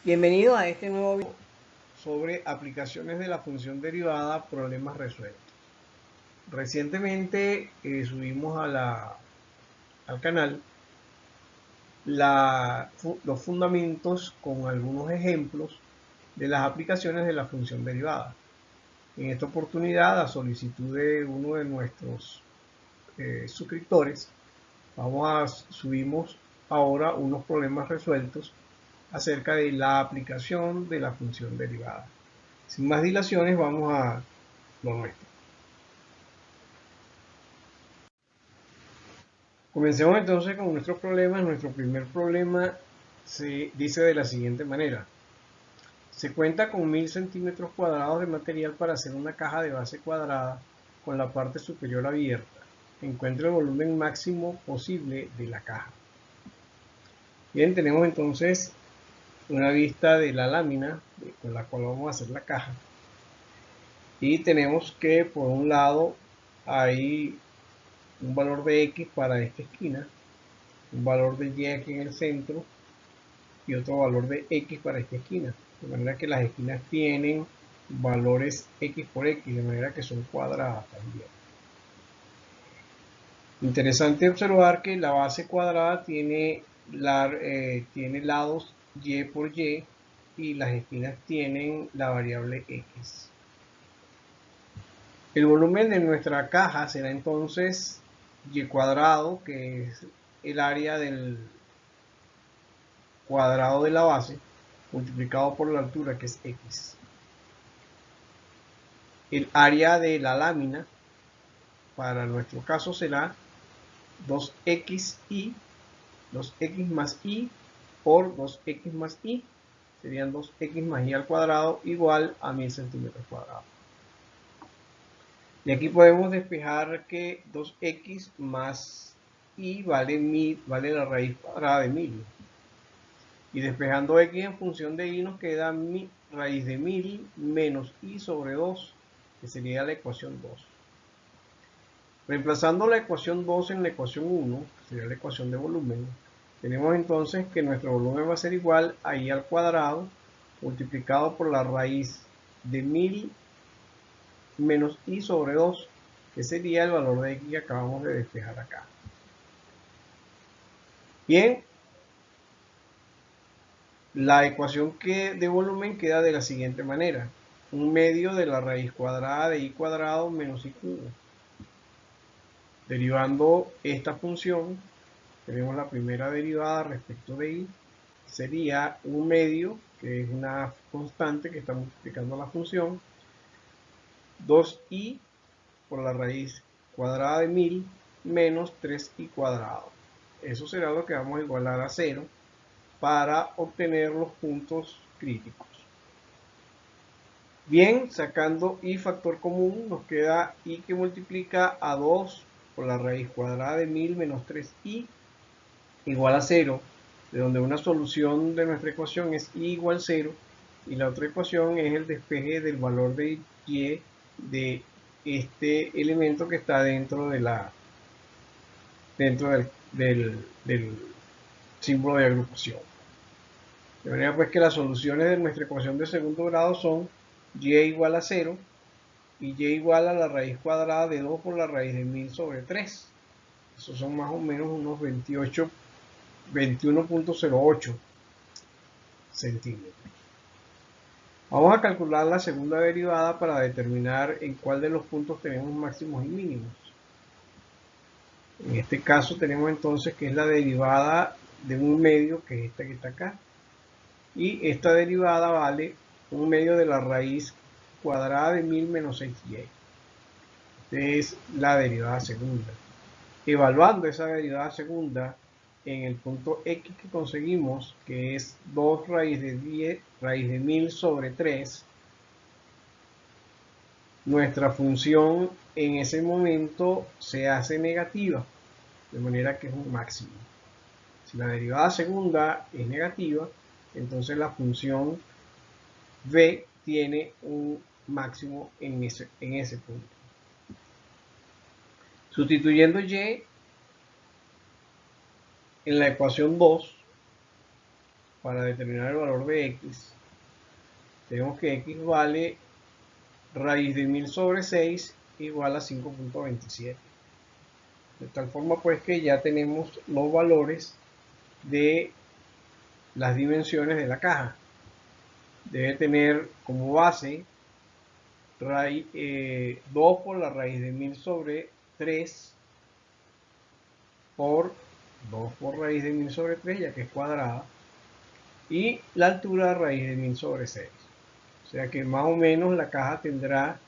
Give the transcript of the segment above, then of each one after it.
Bienvenido a este nuevo video sobre aplicaciones de la función derivada, problemas resueltos. Recientemente subimos al canal los fundamentos con algunos ejemplos de las aplicaciones de la función derivada. En esta oportunidad, a solicitud de uno de nuestros suscriptores, subimos ahora unos problemas resueltos acerca de la aplicación de la función derivada. Sin más dilaciones, vamos a lo nuestro. Comencemos entonces con nuestros problemas. Nuestro primer problema se dice de la siguiente manera. Se cuenta con 1000 centímetros cuadrados de material para hacer una caja de base cuadrada con la parte superior abierta. Encuentra el volumen máximo posible de la caja. Bien, tenemos entonces una vista de la lámina con la cual vamos a hacer la caja. Y tenemos que por un lado hay un valor de X para esta esquina, un valor de Y aquí en el centro y otro valor de X para esta esquina. De manera que las esquinas tienen valores X por X, de manera que son cuadradas también. Interesante observar que la base cuadrada tiene lados Y por Y y las esquinas tienen la variable X. El volumen de nuestra caja será entonces Y cuadrado, que es el área del cuadrado de la base, multiplicado por la altura, que es X. El área de la lámina, para nuestro caso, será 2xy, 2x más y por 2x más y, serían 2x más y al cuadrado igual a 1000 centímetros cuadrados. Y aquí podemos despejar que 2x más y vale la raíz cuadrada de 1000. Y despejando x en función de y nos queda raíz de 1000 menos y sobre 2, que sería la ecuación 2. Reemplazando la ecuación 2 en la ecuación 1, que sería la ecuación de volumen, tenemos entonces que nuestro volumen va a ser igual a y al cuadrado multiplicado por la raíz de 1000 menos y sobre 2, que sería el valor de x que acabamos de despejar acá. Bien, la ecuación de volumen queda de la siguiente manera. 1/2 de la raíz cuadrada de y cuadrado menos y cubo. Derivando esta función, tenemos la primera derivada respecto de y. Sería 1/2, que es una constante que está multiplicando la función. 2y por la raíz cuadrada de 1000 menos 3y cuadrado. Eso será lo que vamos a igualar a 0 para obtener los puntos críticos. Bien, sacando y factor común, nos queda y que multiplica a 2 por la raíz cuadrada de 1000 menos 3y igual a 0, de donde una solución de nuestra ecuación es y igual a 0 y la otra ecuación es el despeje del valor de y de este elemento que está dentro del símbolo de agrupación. De manera pues que las soluciones de nuestra ecuación de segundo grado son y igual a 0 y y igual a la raíz cuadrada de 2 por la raíz de 1000 sobre 3. Esos son más o menos unos 21.08 centímetros. Vamos a calcular la segunda derivada para determinar en cuál de los puntos tenemos máximos y mínimos. En este caso tenemos entonces que es la derivada de 1/2, que es esta que está acá. Y esta derivada vale 1/2 de la raíz cuadrada de 1000 menos 6y. Esta es la derivada segunda. Evaluando esa derivada segunda en el punto x que conseguimos, que es 2 raíz de 1000 sobre 3, nuestra función en ese momento se hace negativa, de manera que es un máximo. Si la derivada segunda es negativa, entonces la función v tiene un máximo en ese punto. Sustituyendo y en la ecuación 2, para determinar el valor de x, tenemos que x vale raíz de 1000 sobre 6 igual a 5.27. De tal forma pues que ya tenemos los valores de las dimensiones de la caja. Debe tener como base 2 por la raíz de 1000 sobre 3 por 2 por raíz de 1000 sobre 3, ya que es cuadrada, y la altura raíz de 1000 sobre 6. O sea que más o menos la caja tendrá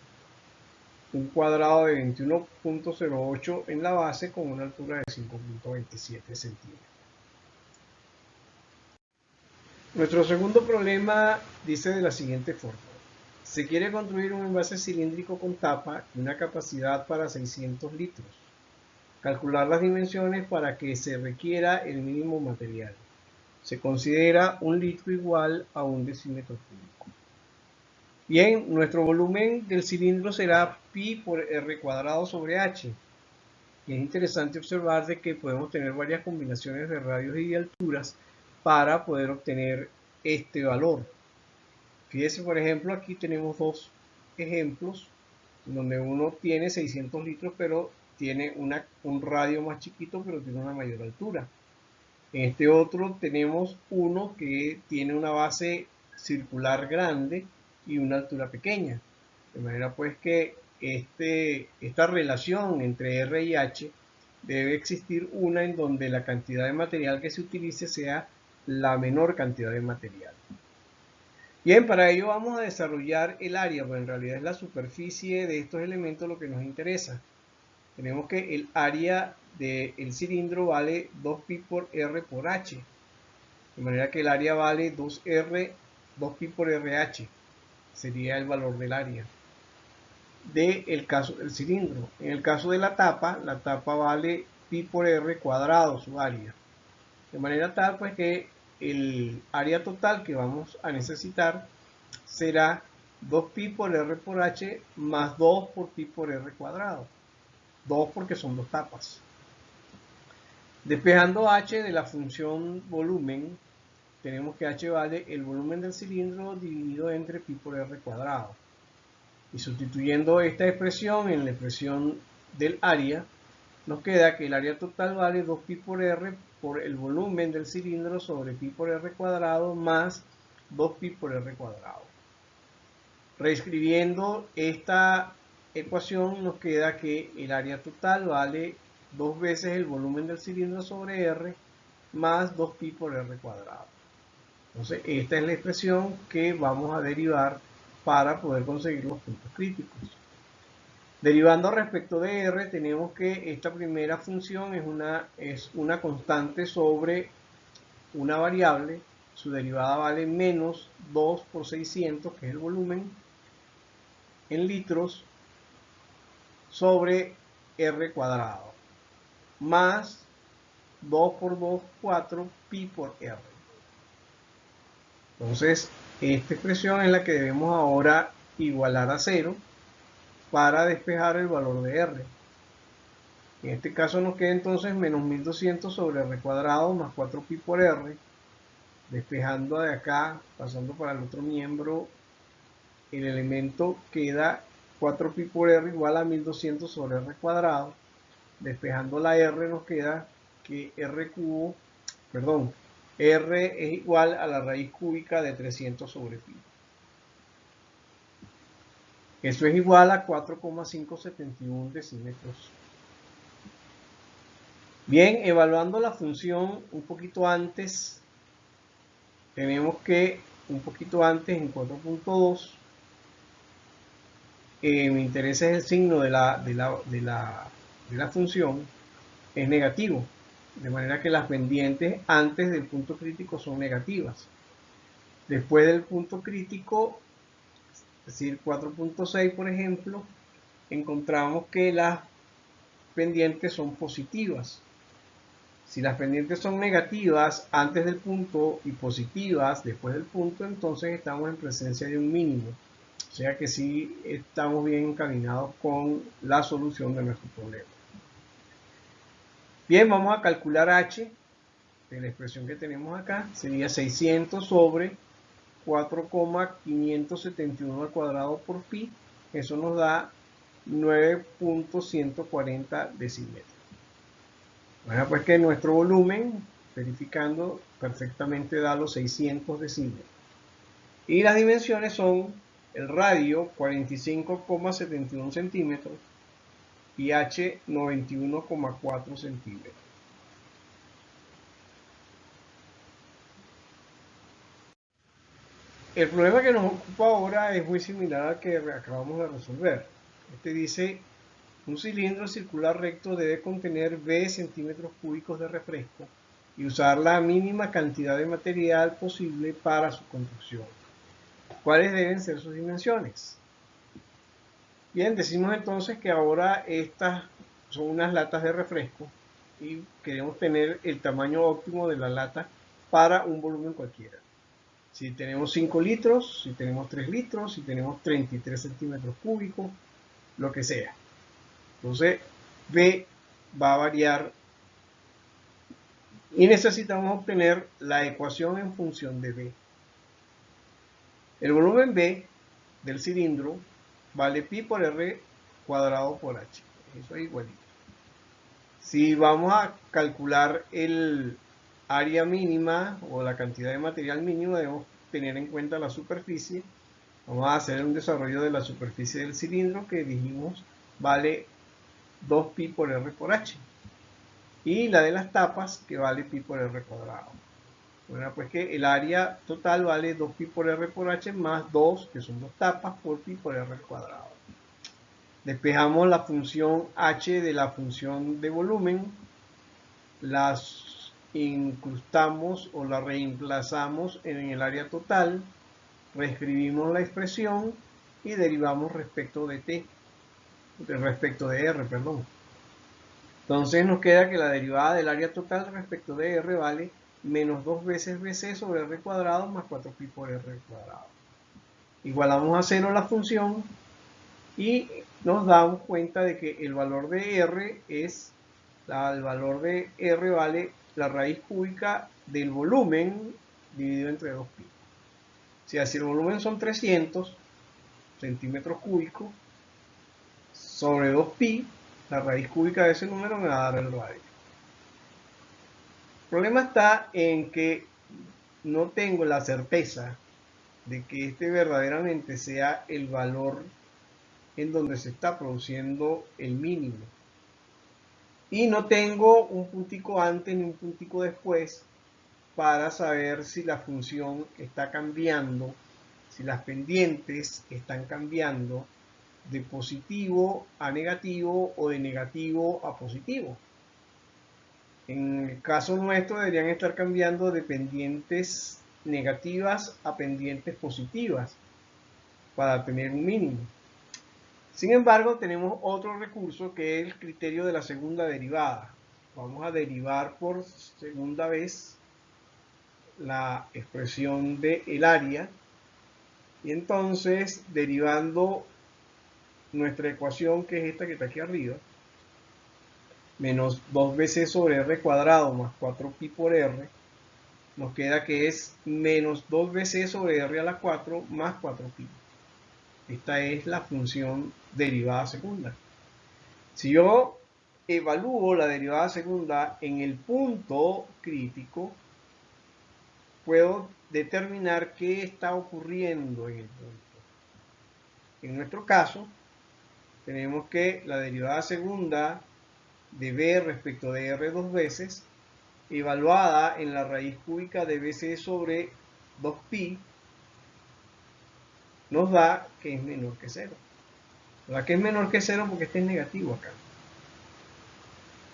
un cuadrado de 21.08 en la base con una altura de 5.27 centímetros. Nuestro segundo problema dice de la siguiente forma. Se quiere construir un envase cilíndrico con tapa y una capacidad para 600 litros. Calcular las dimensiones para que se requiera el mínimo material. Se considera un litro igual a 1 decímetro cúbico. Bien, nuestro volumen del cilindro será pi por r cuadrado sobre h. Y es interesante observar de que podemos tener varias combinaciones de radios y de alturas para poder obtener este valor. Fíjese, por ejemplo, aquí tenemos dos ejemplos donde uno tiene 600 litros, pero tiene un radio más chiquito, pero tiene una mayor altura. En este otro tenemos uno que tiene una base circular grande y una altura pequeña. De manera pues que esta relación entre R y H debe existir una en donde la cantidad de material que se utilice sea la menor cantidad de material. Bien, para ello vamos a desarrollar el área, pues en realidad es la superficie de estos elementos lo que nos interesa. Tenemos que el área del cilindro vale 2pi por r por h, de manera que el área vale 2pi por rh, sería el valor del área del caso del cilindro. En el caso de la tapa vale pi por r cuadrado su área, de manera tal pues que el área total que vamos a necesitar será 2pi por r por h más 2 por pi por r cuadrado. 2 porque son dos tapas. Despejando h de la función volumen, tenemos que h vale el volumen del cilindro dividido entre pi por r cuadrado. Y sustituyendo esta expresión en la expresión del área, nos queda que el área total vale 2pi por r por el volumen del cilindro sobre pi por r cuadrado más 2pi por r cuadrado. Reescribiendo esta ecuación nos queda que el área total vale 2 veces el volumen del cilindro sobre r más 2pi por r cuadrado. Entonces esta es la expresión que vamos a derivar para poder conseguir los puntos críticos. Derivando respecto de r, tenemos que esta primera función es una constante sobre una variable. Su derivada vale menos 2 por 600, que es el volumen, en litros sobre r cuadrado, más 2 por 2, 4, pi por r. Entonces, esta expresión es la que debemos ahora igualar a 0 para despejar el valor de r. En este caso nos queda entonces menos 1200 sobre r cuadrado más 4pi por r. Despejando de acá, pasando para el otro miembro, el elemento queda 4pi por r igual a 1200 sobre r cuadrado. Despejando la r nos queda que r es igual a la raíz cúbica de 300 sobre pi. Eso es igual a 4,571 decímetros. Bien, evaluando la función un poquito antes, tenemos que un poquito antes en 4.2, me interesa el signo de la función, es negativo, de manera que las pendientes antes del punto crítico son negativas. Después del punto crítico, es decir, 4.6 por ejemplo, encontramos que las pendientes son positivas. Si las pendientes son negativas antes del punto y positivas después del punto, entonces estamos en presencia de un mínimo. O sea que sí estamos bien encaminados con la solución de nuestro problema. Bien, vamos a calcular h. de la expresión que tenemos acá, sería 600 sobre 4,571 al cuadrado por pi. Eso nos da 9.140 decímetros. Bueno, pues que nuestro volumen, verificando, perfectamente da los 600 decímetros. Y las dimensiones son el radio 45,71 centímetros y h 91,4 centímetros. El problema que nos ocupa ahora es muy similar al que acabamos de resolver. Este dice, un cilindro circular recto debe contener V centímetros cúbicos de refresco y usar la mínima cantidad de material posible para su construcción. ¿Cuáles deben ser sus dimensiones? Bien, decimos entonces que ahora estas son unas latas de refresco y queremos tener el tamaño óptimo de la lata para un volumen cualquiera. Si tenemos 5 litros, si tenemos 3 litros, si tenemos 33 centímetros cúbicos, lo que sea. Entonces, V va a variar y necesitamos obtener la ecuación en función de V. El volumen V del cilindro vale pi por R cuadrado por H. Eso es igualito. Si vamos a calcular el área mínima o la cantidad de material mínimo, debemos tener en cuenta la superficie. Vamos a hacer un desarrollo de la superficie del cilindro que dijimos vale 2pi por R por H. Y la de las tapas que vale pi por R cuadrado. Bueno, pues que el área total vale 2pi por R por H más 2, que son 2 tapas, por pi por R cuadrado. Despejamos la función H de la función de volumen, las incrustamos o la reemplazamos en el área total, reescribimos la expresión y derivamos respecto de R, perdón. Entonces nos queda que la derivada del área total respecto de R vale menos 2 veces BC sobre R cuadrado más 4pi por R cuadrado. Igualamos a 0 la función y nos damos cuenta de que el valor de R vale la raíz cúbica del volumen dividido entre 2pi. Si así el volumen son 300 centímetros cúbicos sobre 2pi, la raíz cúbica de ese número me va a dar el radio. El problema está en que no tengo la certeza de que este verdaderamente sea el valor en donde se está produciendo el mínimo. Y no tengo un puntico antes ni un puntico después para saber si la función está cambiando, si las pendientes están cambiando de positivo a negativo o de negativo a positivo. En el caso nuestro deberían estar cambiando de pendientes negativas a pendientes positivas para tener un mínimo. Sin embargo, tenemos otro recurso que es el criterio de la segunda derivada. Vamos a derivar por segunda vez la expresión del área y entonces derivando nuestra ecuación, que es esta que está aquí arriba, menos 2 veces sobre R cuadrado más 4pi por R, nos queda que es menos 2 veces sobre R a la 4 más 4pi. Esta es la función derivada segunda. Si yo evalúo la derivada segunda en el punto crítico, puedo determinar qué está ocurriendo en el punto. En nuestro caso, tenemos que la derivada segunda de B respecto de R 2 veces, evaluada en la raíz cúbica de BC sobre 2pi, nos da que es menor que 0. ¿Verdad que es menor que 0? Porque este es negativo acá.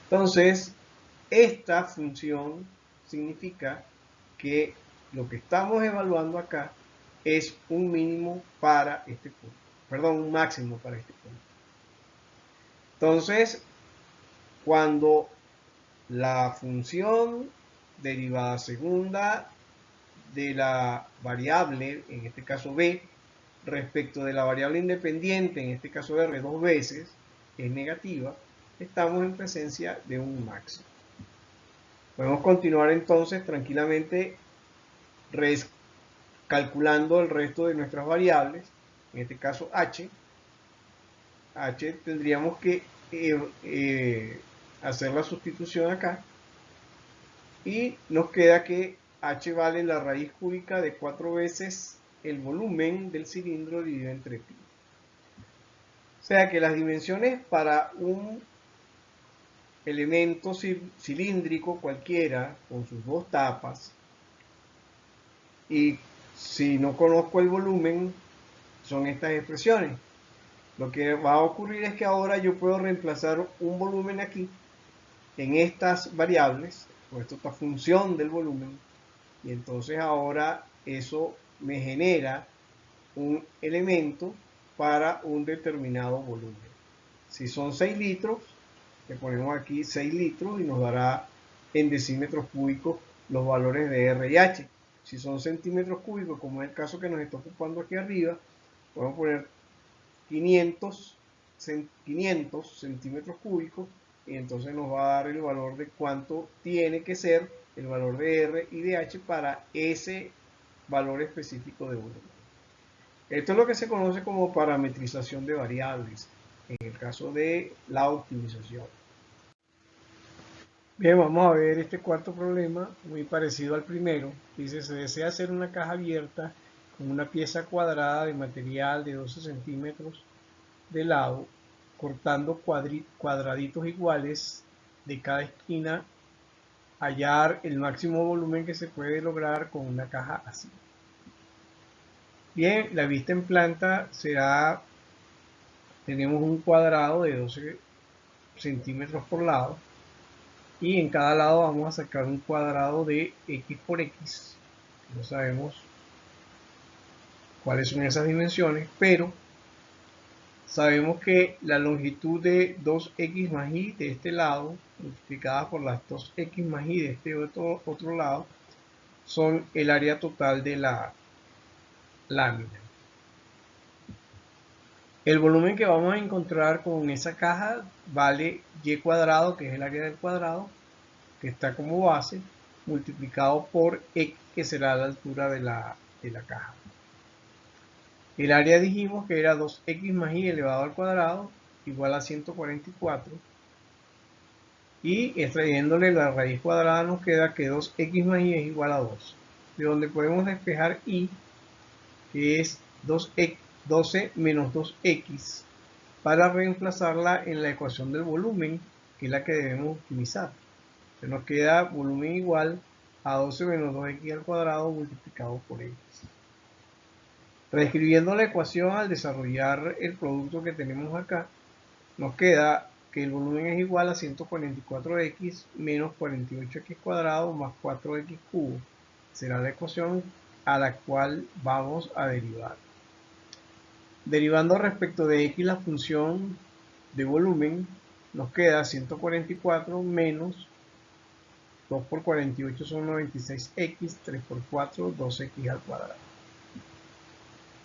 Entonces, esta función significa que lo que estamos evaluando acá es un mínimo para este punto. Perdón, un máximo para este punto. Entonces, cuando la función derivada segunda de la variable, en este caso b, respecto de la variable independiente, en este caso r, 2 veces, es negativa, estamos en presencia de un máximo. Podemos continuar entonces tranquilamente calculando el resto de nuestras variables, en este caso h. Tendríamos que hacer la sustitución acá y nos queda que h vale la raíz cúbica de 4 veces el volumen del cilindro dividido entre pi. O sea que las dimensiones para un elemento cilíndrico cualquiera con sus dos tapas, y si no conozco el volumen, son estas expresiones. Lo que va a ocurrir es que ahora yo puedo reemplazar un volumen aquí en estas variables, o esta función del volumen, y entonces ahora eso me genera un elemento para un determinado volumen. Si son 6 litros, le ponemos aquí 6 litros y nos dará en decímetros cúbicos los valores de R y H. Si son centímetros cúbicos, como es el caso que nos está ocupando aquí arriba, podemos poner 500 centímetros cúbicos y entonces nos va a dar el valor de cuánto tiene que ser el valor de R y de H para ese valor específico de volumen. Esto es lo que se conoce como parametrización de variables en el caso de la optimización. Bien, vamos a ver este cuarto problema, muy parecido al primero. Dice, se desea hacer una caja abierta con una pieza cuadrada de material de 12 centímetros de lado, cortando cuadraditos iguales de cada esquina, hallar el máximo volumen que se puede lograr con una caja así. Bien, la vista en planta será, tenemos un cuadrado de 12 centímetros por lado, y en cada lado vamos a sacar un cuadrado de x por x. No sabemos cuáles son esas dimensiones, pero sabemos que la longitud de 2x más y de este lado, multiplicada por las 2x más y de este otro lado, son el área total de la lámina. El volumen que vamos a encontrar con esa caja vale y cuadrado, que es el área del cuadrado, que está como base, multiplicado por x, que será la altura de la caja. El área dijimos que era 2x más y elevado al cuadrado, igual a 144. Y extrayéndole la raíz cuadrada nos queda que 2x más y es igual a 2. De donde podemos despejar y, que es 12 menos 2x, para reemplazarla en la ecuación del volumen, que es la que debemos optimizar. Se nos queda volumen igual a 12 menos 2x al cuadrado multiplicado por x. Reescribiendo la ecuación al desarrollar el producto que tenemos acá, nos queda que el volumen es igual a 144x menos 48x cuadrado más 4x cubo. Será la ecuación a la cual vamos a derivar. Derivando respecto de x la función de volumen, nos queda 144 menos 2 por 48 son 96x, 3 por 4, 2x al cuadrado.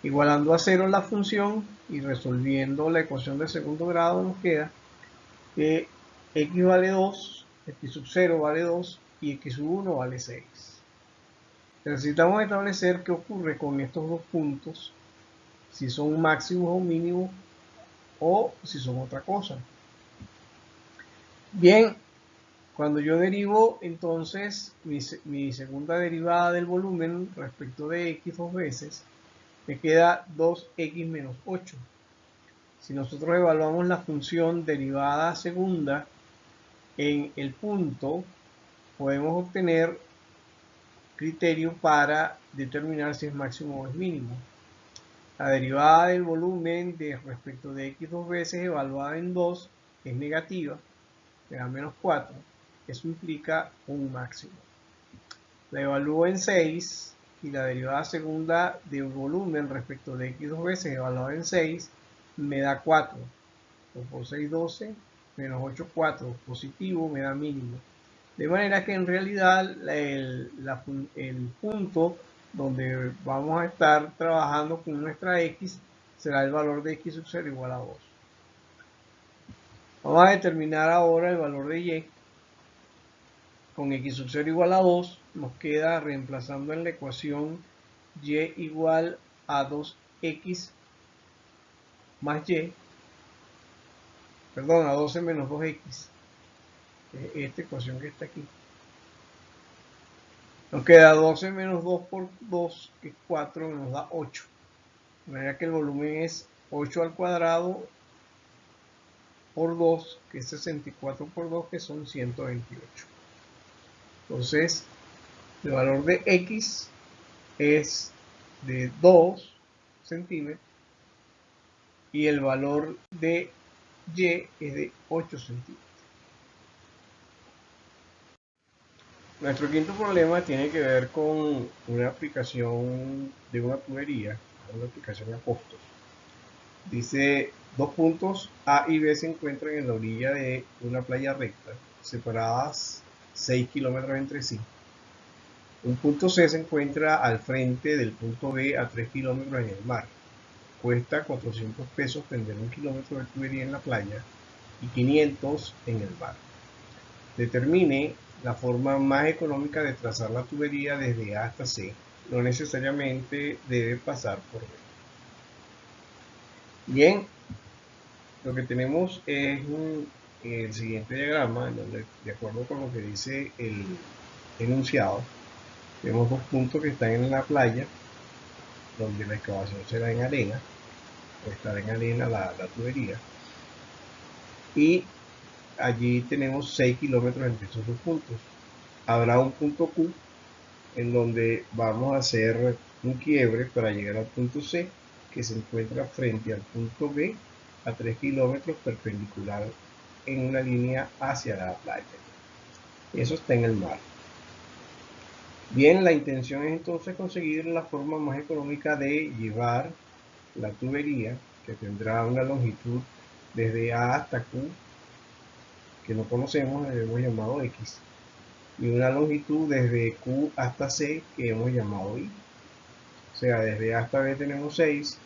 Igualando a 0 la función y resolviendo la ecuación de segundo grado, nos queda que x vale 2, x sub 0 vale 2 y x sub 1 vale 6. Necesitamos establecer qué ocurre con estos dos puntos, si son máximos o mínimos o si son otra cosa. Bien, cuando yo derivo entonces mi segunda derivada del volumen respecto de x dos veces, me queda 2x menos 8. Si nosotros evaluamos la función derivada segunda en el punto, podemos obtener criterio para determinar si es máximo o es mínimo. La derivada del volumen respecto de x dos veces evaluada en 2 es negativa, me da menos 4. Eso implica un máximo. La evalúo en 6 y la derivada segunda del volumen respecto de x dos veces evaluada en 6 me da 4. 2 por 6, 12, menos 8, 4. Positivo me da mínimo. De manera que en realidad el punto donde vamos a estar trabajando con nuestra x será el valor de x sub 0 igual a 2. Vamos a determinar ahora el valor de y. con x sub 0 igual a 2, nos queda reemplazando en la ecuación y igual a 2x más y, perdón, a 12 menos 2x, esta ecuación que está aquí. Nos queda 12 menos 2 por 2, que es 4, nos da 8. De manera que el volumen es 8 al cuadrado por 2, que es 64 por 2, que son 128. Entonces, el valor de x es de 2 centímetros y el valor de y es de 8 centímetros. Nuestro quinto problema tiene que ver con una aplicación de una tubería, una aplicación a costos. Dice, dos puntos A y B se encuentran en la orilla de una playa recta, separadas 6 kilómetros entre sí. Un punto C se encuentra al frente del punto B a 3 kilómetros en el mar. Cuesta 400 pesos tender un kilómetro de tubería en la playa y 500 en el mar. Determine la forma más económica de trazar la tubería desde A hasta C. No necesariamente debe pasar por B. Bien, lo que tenemos es el siguiente diagrama, en donde, de acuerdo con lo que dice el enunciado, tenemos dos puntos que están en la playa, donde la excavación será en arena, o estará en arena la tubería, y allí tenemos 6 kilómetros entre esos dos puntos. Habrá un punto Q en donde vamos a hacer un quiebre para llegar al punto C, que se encuentra frente al punto B a 3 kilómetros perpendicular en una línea hacia la playa. Eso está en el mar. Bien, la intención es entonces conseguir la forma más económica de llevar la tubería, que tendrá una longitud desde A hasta Q, que no conocemos, le hemos llamado X, y una longitud desde Q hasta C, que hemos llamado Y. O sea, desde A hasta B tenemos 6,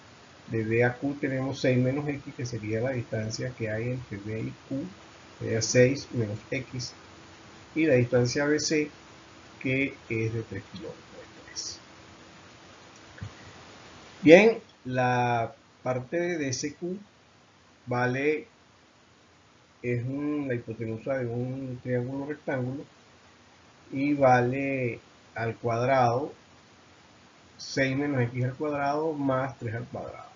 desde A a Q tenemos 6 menos X, que sería la distancia que hay entre B y Q, sería 6 menos X, y la distancia BC, que es de 3 kilómetros. Bien, la parte de SQ vale, es la hipotenusa de un triángulo rectángulo y vale al cuadrado 6 menos x al cuadrado más 3 al cuadrado.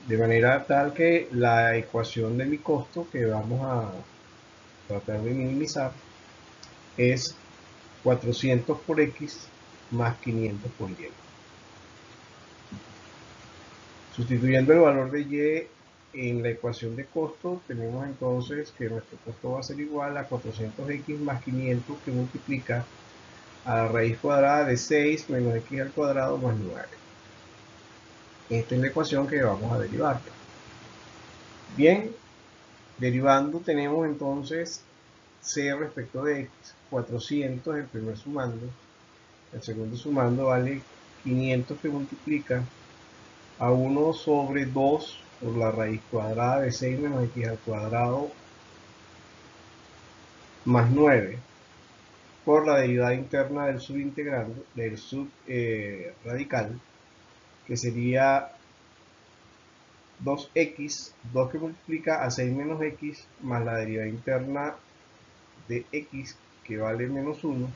De manera tal que la ecuación de mi costo, que vamos a tratar de minimizar, es 400 por x más 500 por y. Sustituyendo el valor de y en la ecuación de costo, tenemos entonces que nuestro costo va a ser igual a 400x más 500, que multiplica a la raíz cuadrada de 6 menos x al cuadrado más 9. Esta es la ecuación que vamos a derivar. Bien, derivando tenemos entonces c respecto de x, 400 el primer sumando, el segundo sumando vale 500, que multiplica a 1 sobre 2 por la raíz cuadrada de 6 menos x al cuadrado más 9 por la derivada interna del subintegrando, del subradical, que sería 2x, 2 que multiplica a 6 menos x, más la derivada interna de x, que vale menos 1,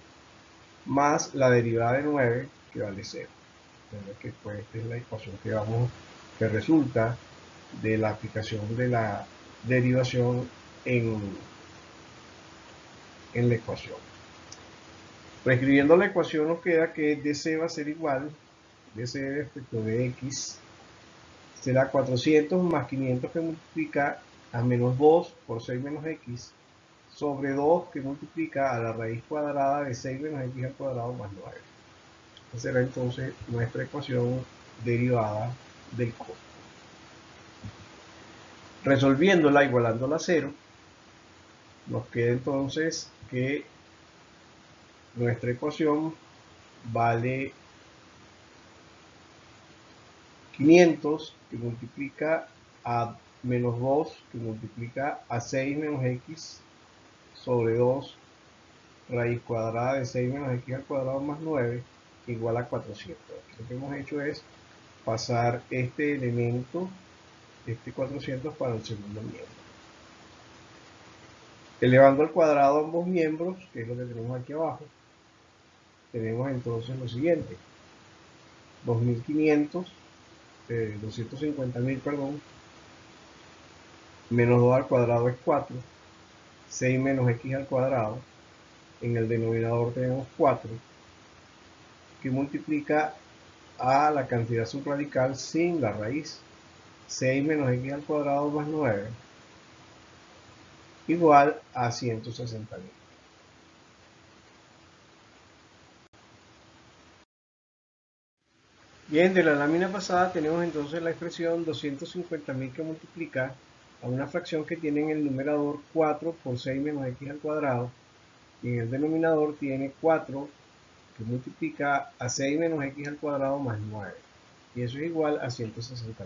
más la derivada de 9, que vale 0. Que pues esta es la ecuación que resulta de la aplicación de la derivación en la ecuación. Reescribiendo la ecuación nos queda que dc va a ser igual, dc respecto de x será 400 más 500, que multiplica a menos 2 por 6 menos x, sobre 2 que multiplica a la raíz cuadrada de 6 menos x al cuadrado más 9. Esa será entonces nuestra ecuación derivada del costo. Resolviéndola, igualándola a 0, nos queda entonces que nuestra ecuación vale 500, que multiplica a menos 2, que multiplica a 6 menos x, sobre 2 raíz cuadrada de 6 menos x al cuadrado más 9 igual a 400. Aquí lo que hemos hecho es pasar este elemento, este 400, para el segundo miembro. Elevando al cuadrado ambos miembros, que es lo que tenemos aquí abajo, tenemos entonces lo siguiente: 250.000, perdón, menos 2 al cuadrado es 4, 6 menos x al cuadrado, en el denominador tenemos 4, que multiplica a la cantidad subradical sin la raíz, 6 menos x al cuadrado más 9, igual a 160.000. Bien, de la lámina pasada tenemos entonces la expresión 250.000 que multiplica a una fracción que tiene en el numerador 4 por 6 menos x al cuadrado, y en el denominador tiene 4 que multiplica a 6 menos x al cuadrado más 9, y eso es igual a 160.000.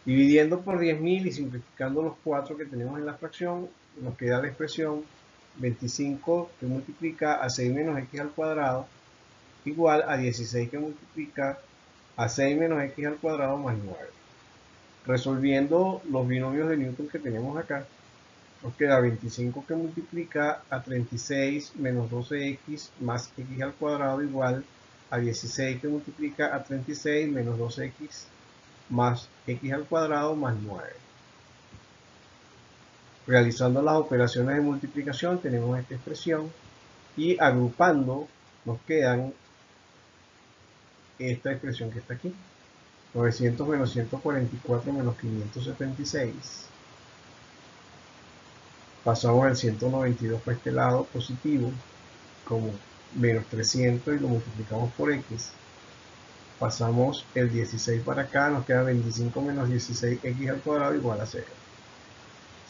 Dividiendo por 10.000 y simplificando los 4 que tenemos en la fracción, nos queda la expresión 25 que multiplica a 6 menos x al cuadrado igual a 16 que multiplica a 6 menos x al cuadrado más 9. Resolviendo los binomios de Newton que tenemos acá, nos queda 25 que multiplica a 36 menos 12x más x al cuadrado igual a 16 que multiplica a 36 menos 12x más x al cuadrado más 9. Realizando las operaciones de multiplicación tenemos esta expresión, y agrupando nos quedan esta expresión que está aquí: 900 menos 144 menos 576. Pasamos el 192 para este lado positivo, como menos 300, y lo multiplicamos por x. Pasamos el 16 para acá, nos queda 25 menos 16x al cuadrado igual a 0.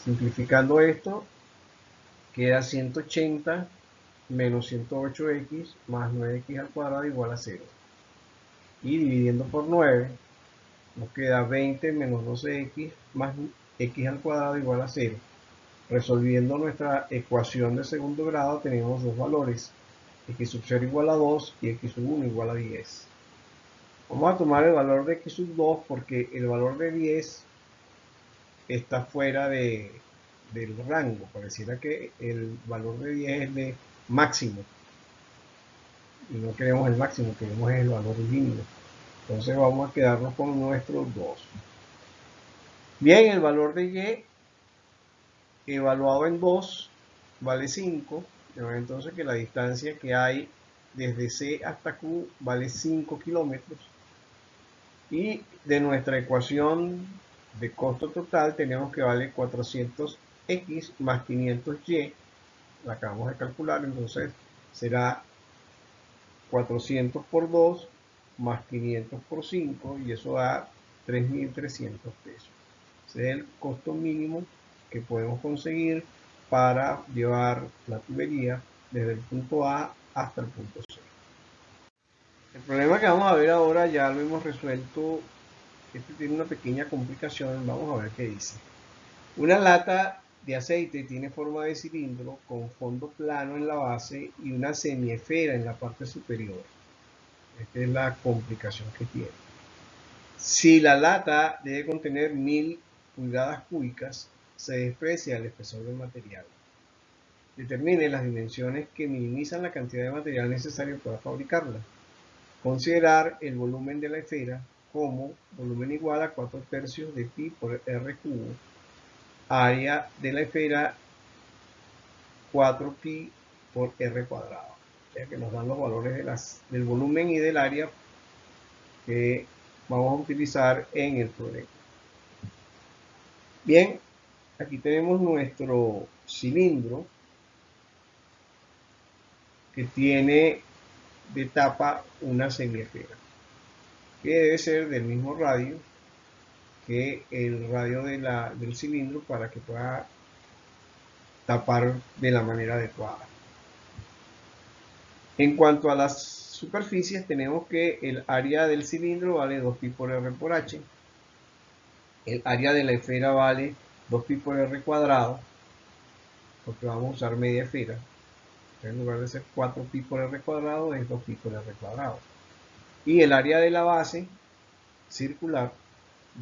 Simplificando esto, queda 180 menos 108x más 9x al cuadrado igual a 0. Y dividiendo por 9, nos queda 20 menos 12x más x al cuadrado igual a 0. Resolviendo nuestra ecuación de segundo grado tenemos dos valores: x sub 0 igual a 2 y x sub 1 igual a 10. Vamos a tomar el valor de x sub 2 porque el valor de 10 está fuera del rango. Pareciera que el valor de 10 es de máximo, y no queremos el máximo, queremos el valor mínimo. Entonces vamos a quedarnos con nuestro 2. Bien, el valor de y evaluado en 2 vale 5. Entonces que la distancia que hay desde C hasta Q vale 5 kilómetros. Y de nuestra ecuación de costo total tenemos que vale 400x más 500y. La acabamos de calcular, entonces será 400 por 2 más 500 por 5, y eso da 3.300 pesos. Ese es el costo mínimo que podemos conseguir para llevar la tubería desde el punto A hasta el punto C. El problema que vamos a ver ahora ya lo hemos resuelto. Este tiene una pequeña complicación, vamos a ver qué dice. Una lata de aceite tiene forma de cilindro con fondo plano en la base y una semiesfera en la parte superior. Esta es la complicación que tiene. Si la lata debe contener 1000 pulgadas cúbicas, se desprecia el espesor del material. Determine las dimensiones que minimizan la cantidad de material necesario para fabricarla. Considerar el volumen de la esfera como volumen igual a 4/3 de pi por r cubo, área de la esfera 4pi por r cuadrado. Ya que nos dan los valores del volumen y del área que vamos a utilizar en el problema. Bien, aquí tenemos nuestro cilindro que tiene de tapa una semiesfera, que debe ser del mismo radio que el radio del cilindro para que pueda tapar de la manera adecuada. En cuanto a las superficies, tenemos que el área del cilindro vale 2pi por r por h, el área de la esfera vale 2pi por r cuadrado, porque vamos a usar media esfera. En lugar de ser 4pi por r cuadrado, es 2pi por r cuadrado. Y el área de la base circular,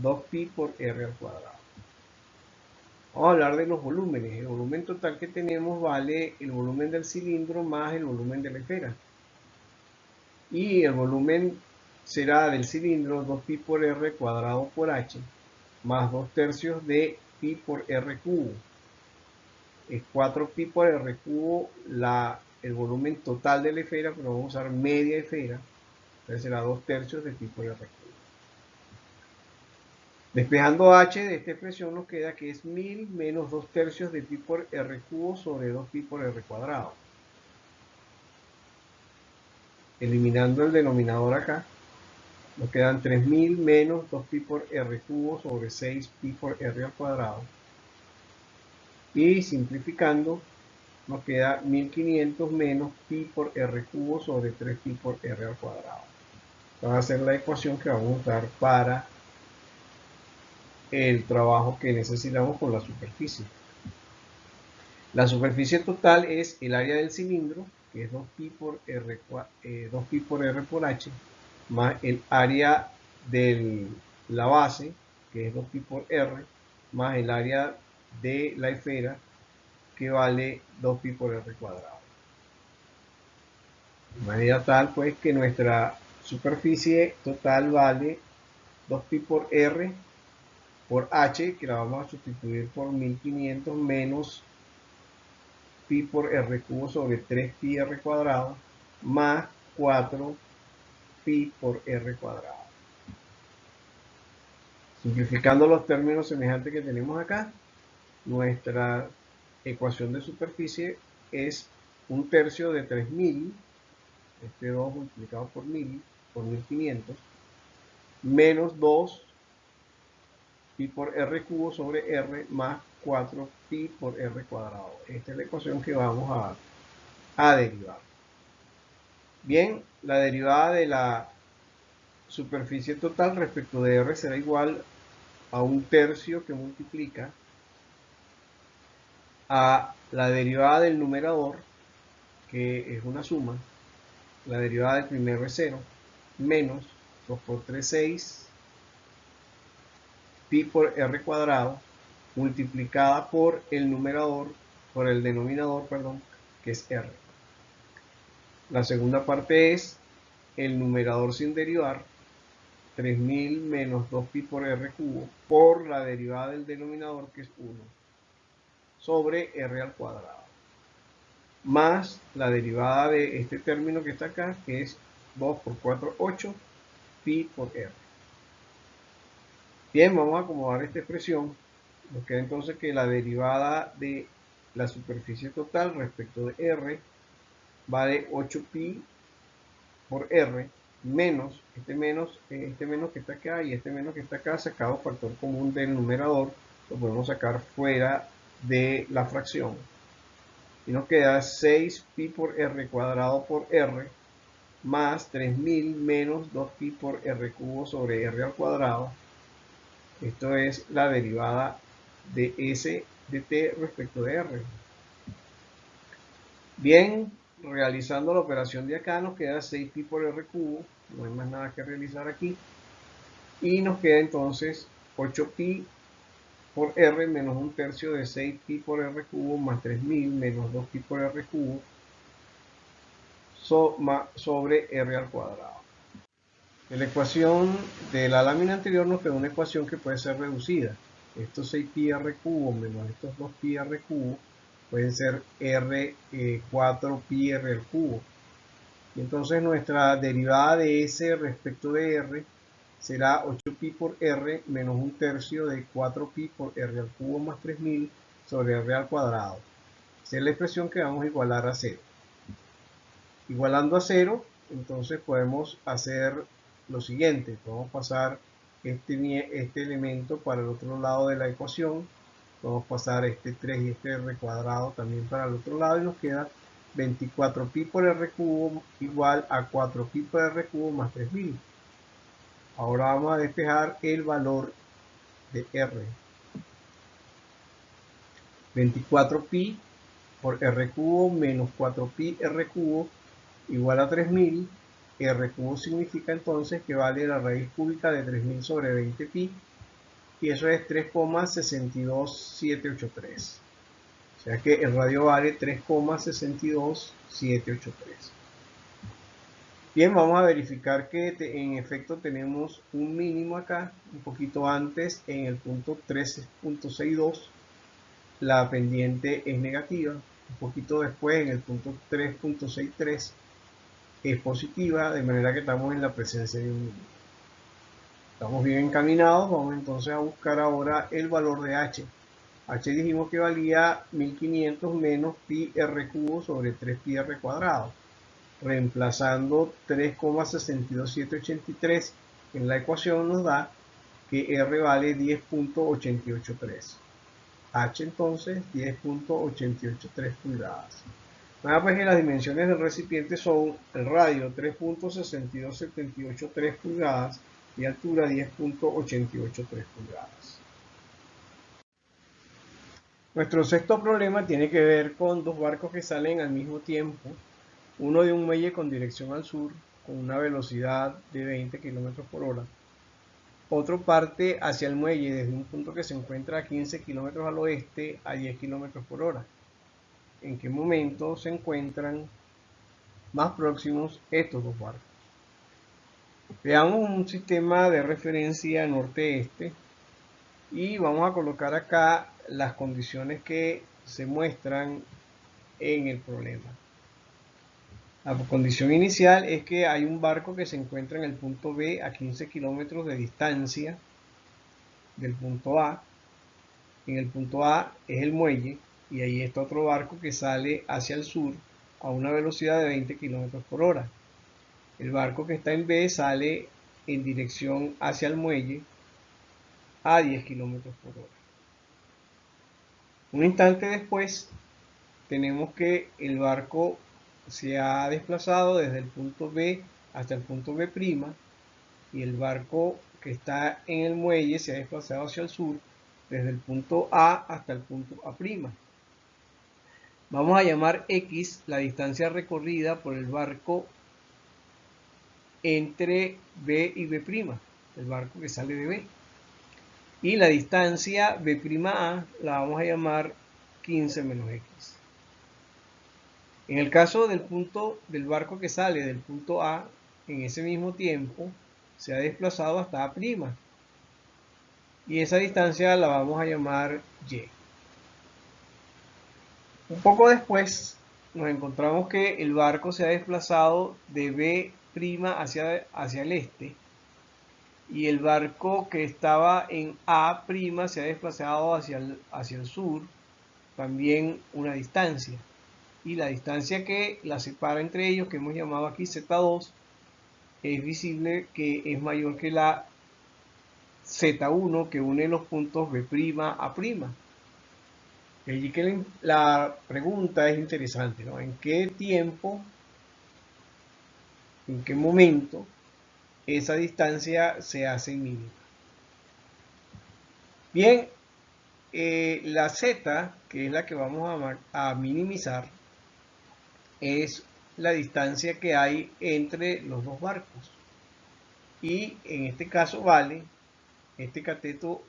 2pi por r al cuadrado. Vamos a hablar de los volúmenes. El volumen total que tenemos vale el volumen del cilindro más el volumen de la esfera. Y el volumen será del cilindro 2pi por r cuadrado por h más 2/3 de pi por r cubo. Es 4pi por r cubo el volumen total de la esfera, pero vamos a usar media esfera. Entonces será 2/3 de pi por r cubo. Despejando h de esta expresión nos queda que es 1000 menos 2/3 de pi por r cubo sobre 2pi por r cuadrado. Eliminando el denominador acá, nos quedan 3000 menos 2pi por r cubo sobre 6pi por r al cuadrado. Y simplificando, nos queda 1500 menos pi por r cubo sobre 3pi por r al cuadrado. Esta va a ser la ecuación que vamos a usar para el trabajo que necesitamos con la superficie. La superficie total es el área del cilindro, que es 2pi por r por h, más el área de la base, que es 2pi por r, más el área de la esfera, que vale 2pi por r cuadrado. De manera tal, pues, que nuestra superficie total vale 2pi por r por h, que la vamos a sustituir por 1500 menos pi por r cubo sobre 3pi r cuadrado más 4pi por r cuadrado. Simplificando los términos semejantes que tenemos acá, nuestra ecuación de superficie es 1/3 de 3000, este 2 multiplicado por 1000, por 1500, menos 2 pi por r cubo sobre r más 4pi por r cuadrado. Esta es la ecuación que vamos a derivar. Bien, la derivada de la superficie total respecto de r será igual a 1/3 que multiplica a la derivada del numerador, que es una suma, la derivada del primero es 0, menos 2 por 3, 6, pi por r cuadrado, multiplicada por el numerador, por el denominador, perdón, que es r. La segunda parte es el numerador sin derivar, 3000 menos 2pi por r cubo, por la derivada del denominador, que es 1, sobre r al cuadrado, más la derivada de este término que está acá, que es 2 por 4, 8, pi por r. Bien, vamos a acomodar esta expresión. Nos queda entonces que la derivada de la superficie total respecto de r vale 8pi por r menos este menos que está acá y este menos que está acá, sacado factor común del numerador, lo podemos sacar fuera de la fracción. Y nos queda 6pi por r cuadrado por r más 3000 menos 2pi por r cubo sobre r al cuadrado. Esto es la derivada de s de t respecto de r. Bien, realizando la operación de acá nos queda 6pi por r cubo, no hay más nada que realizar aquí. Y nos queda entonces 8pi por r menos 1/3 de 6pi por r cubo más 3000 menos 2pi por r cubo sobre r al cuadrado. En la ecuación de la lámina anterior nos queda una ecuación que puede ser reducida. Estos 6pi r cubo menos estos 2pi r cubo pueden ser 4pi r al cubo. Y entonces nuestra derivada de s respecto de r será 8pi por r menos 1/3 de 4pi por r al cubo más 3000 sobre r al cuadrado. Esa es la expresión que vamos a igualar a 0. Igualando a 0, entonces podemos hacer lo siguiente. Podemos pasar este elemento para el otro lado de la ecuación. Podemos pasar este 3 y este r cuadrado también para el otro lado y nos queda 24pi por r cubo igual a 4pi por r cubo más 3000. Ahora vamos a despejar el valor de r. 24pi por r cubo menos 4pi r cubo igual a 3000. R cubo significa entonces que vale la raíz cúbica de 3000 sobre 20pi, y eso es 3,62783. O sea que el radio vale 3,62783. Bien, vamos a verificar que en efecto tenemos un mínimo acá, un poquito antes en el punto 13.62, la pendiente es negativa, un poquito después en el punto 3.63 es positiva, de manera que estamos en la presencia de un mínimo. Estamos bien encaminados, vamos entonces a buscar ahora el valor de H. H dijimos que valía 1500 menos pi r cubo sobre 3pi r cuadrado. Reemplazando 3,62783 en la ecuación nos da que R vale 10.883. H entonces 10.883 pulgadas. Nada, pues que las dimensiones del recipiente son el radio 3.62783 pulgadas y altura 10.883 pulgadas. Nuestro sexto problema tiene que ver con dos barcos que salen al mismo tiempo, uno de un muelle con dirección al sur, con una velocidad de 20 km por hora. Otro parte hacia el muelle desde un punto que se encuentra a 15 km al oeste a 10 km por hora. ¿En qué momento se encuentran más próximos estos dos barcos? Veamos un sistema de referencia norte-este y vamos a colocar acá las condiciones que se muestran en el problema. La condición inicial es que hay un barco que se encuentra en el punto B a 15 kilómetros de distancia del punto A. En el punto A es el muelle y ahí está otro barco que sale hacia el sur a una velocidad de 20 kilómetros por hora. El barco que está en B sale en dirección hacia el muelle a 10 kilómetros por hora. Un instante después tenemos que el barco se ha desplazado desde el punto B hasta el punto B' y el barco que está en el muelle se ha desplazado hacia el sur desde el punto A hasta el punto A'. Vamos a llamar X la distancia recorrida por el barco entre B y B', el barco que sale de B. Y la distancia B'A la vamos a llamar 15 menos X. En el caso del barco que sale del punto A, en ese mismo tiempo se ha desplazado hasta A'. Y esa distancia la vamos a llamar Y. Un poco después nos encontramos que el barco se ha desplazado de B' hacia el este. Y el barco que estaba en A' se ha desplazado hacia el sur, también una distancia. Y la distancia que la separa entre ellos, que hemos llamado aquí Z2, es visible que es mayor que la Z1 que une los puntos B' a'. Allí que la pregunta es interesante, ¿no? ¿En qué tiempo, en qué momento esa distancia se hace mínima? Bien, la Z, que es la que vamos a minimizar, es la distancia que hay entre los dos barcos. Y en este caso vale este cateto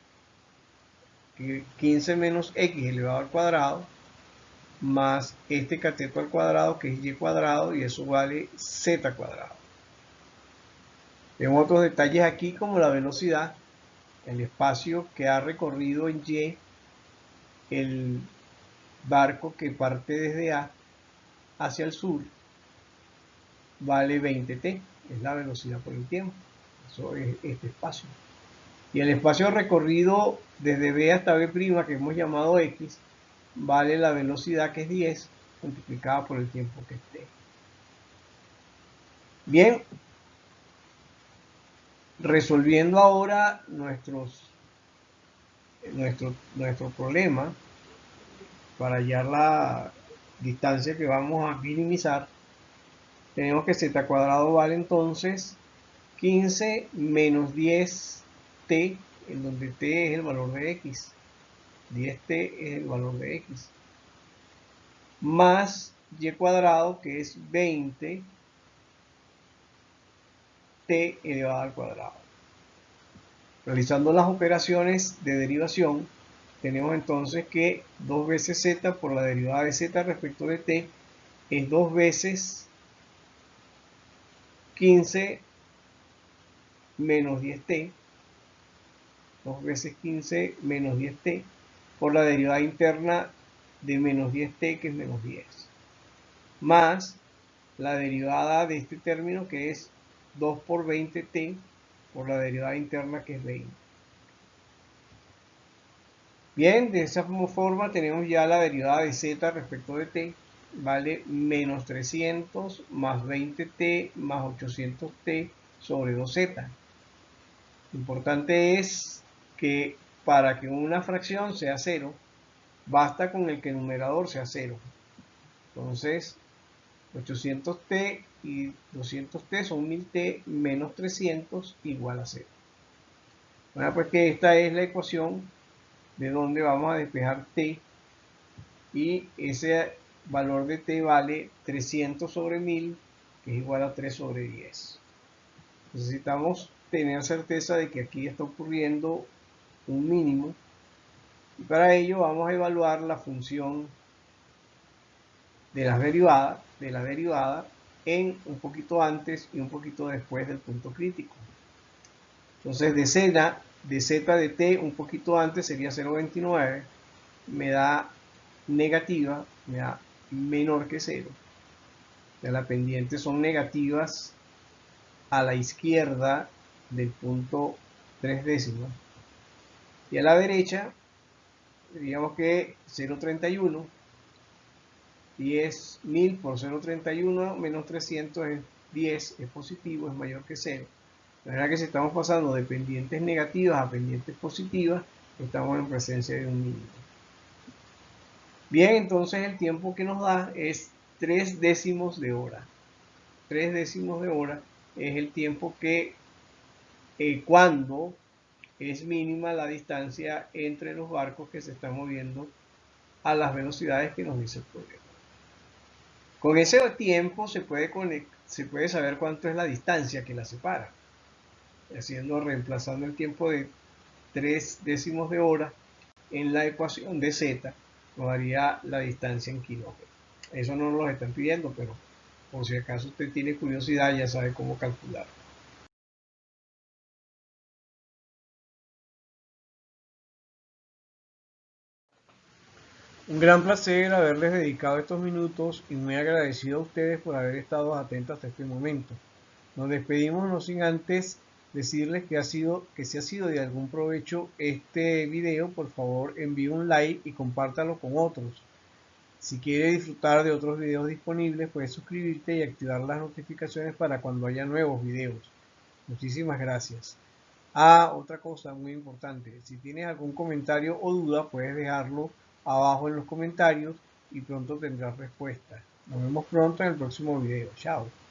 15 menos x elevado al cuadrado más este cateto al cuadrado que es y cuadrado, y eso vale z cuadrado. Tenemos otros detalles aquí como la velocidad, el espacio que ha recorrido en y el barco que parte desde A hacia el sur vale 20t, es la velocidad por el tiempo, eso es este espacio. Y el espacio recorrido desde B hasta B', que hemos llamado x, vale la velocidad que es 10 multiplicada por el tiempo que esté. Bien, resolviendo ahora nuestro problema para hallar la distancia que vamos a minimizar, tenemos que z cuadrado vale entonces 15 menos 10t, en donde t es el valor de x. 10t es el valor de x. más y cuadrado, que es 20t elevado al cuadrado. Realizando las operaciones de derivación, tenemos entonces que 2 veces z por la derivada de z respecto de t es 2 veces 15 menos 10t, 2 veces 15 menos 10t, por la derivada interna de menos 10t, que es menos 10, más la derivada de este término, que es 2 por 20t, por la derivada interna, que es 20. Bien, de esa forma tenemos ya la derivada de z respecto de t, vale menos 300 más 20t más 800t sobre 2z. Lo importante es que para que una fracción sea 0, basta con el que el numerador sea 0. Entonces, 800t y 200t son 1000t menos 300 igual a 0. Bueno, pues que esta es la ecuación de donde vamos a despejar t, y ese valor de t vale 300 sobre 1000, que es igual a 3 sobre 10. Necesitamos tener certeza de que aquí está ocurriendo un mínimo, y para ello vamos a evaluar la función de la derivada en un poquito antes y un poquito después del punto crítico. Entonces de z de t un poquito antes sería 0,29, me da negativa, me da menor que 0. Las pendientes son negativas a la izquierda del punto 3 décimas, y a la derecha digamos que 0,31, y es 1000 por 0,31 menos 300 es 10, es positivo, es mayor que 0. De manera que si estamos pasando de pendientes negativas a pendientes positivas, estamos en presencia de un mínimo. Bien, entonces el tiempo que nos da es 3 décimos de hora. 3 décimos de hora es el tiempo que cuando es mínima la distancia entre los barcos que se están moviendo a las velocidades que nos dice el problema. Con ese tiempo se puede saber cuánto es la distancia que la separa. Reemplazando el tiempo de 3 décimos de hora en la ecuación de z, nos daría la distancia en kilómetros. Eso no nos lo están pidiendo, pero por si acaso usted tiene curiosidad, ya sabe cómo calcular. Un gran placer haberles dedicado estos minutos, y muy agradecido a ustedes por haber estado atentos hasta este momento. Nos despedimos no sin antes decirles que si ha sido de algún provecho este video, por favor envíe un like y compártalo con otros. Si quiere disfrutar de otros videos disponibles, puedes suscribirte y activar las notificaciones para cuando haya nuevos videos. Muchísimas gracias. Otra cosa muy importante, si tienes algún comentario o duda, puedes dejarlo abajo en los comentarios y pronto tendrás respuesta. Nos vemos pronto en el próximo video. Chao.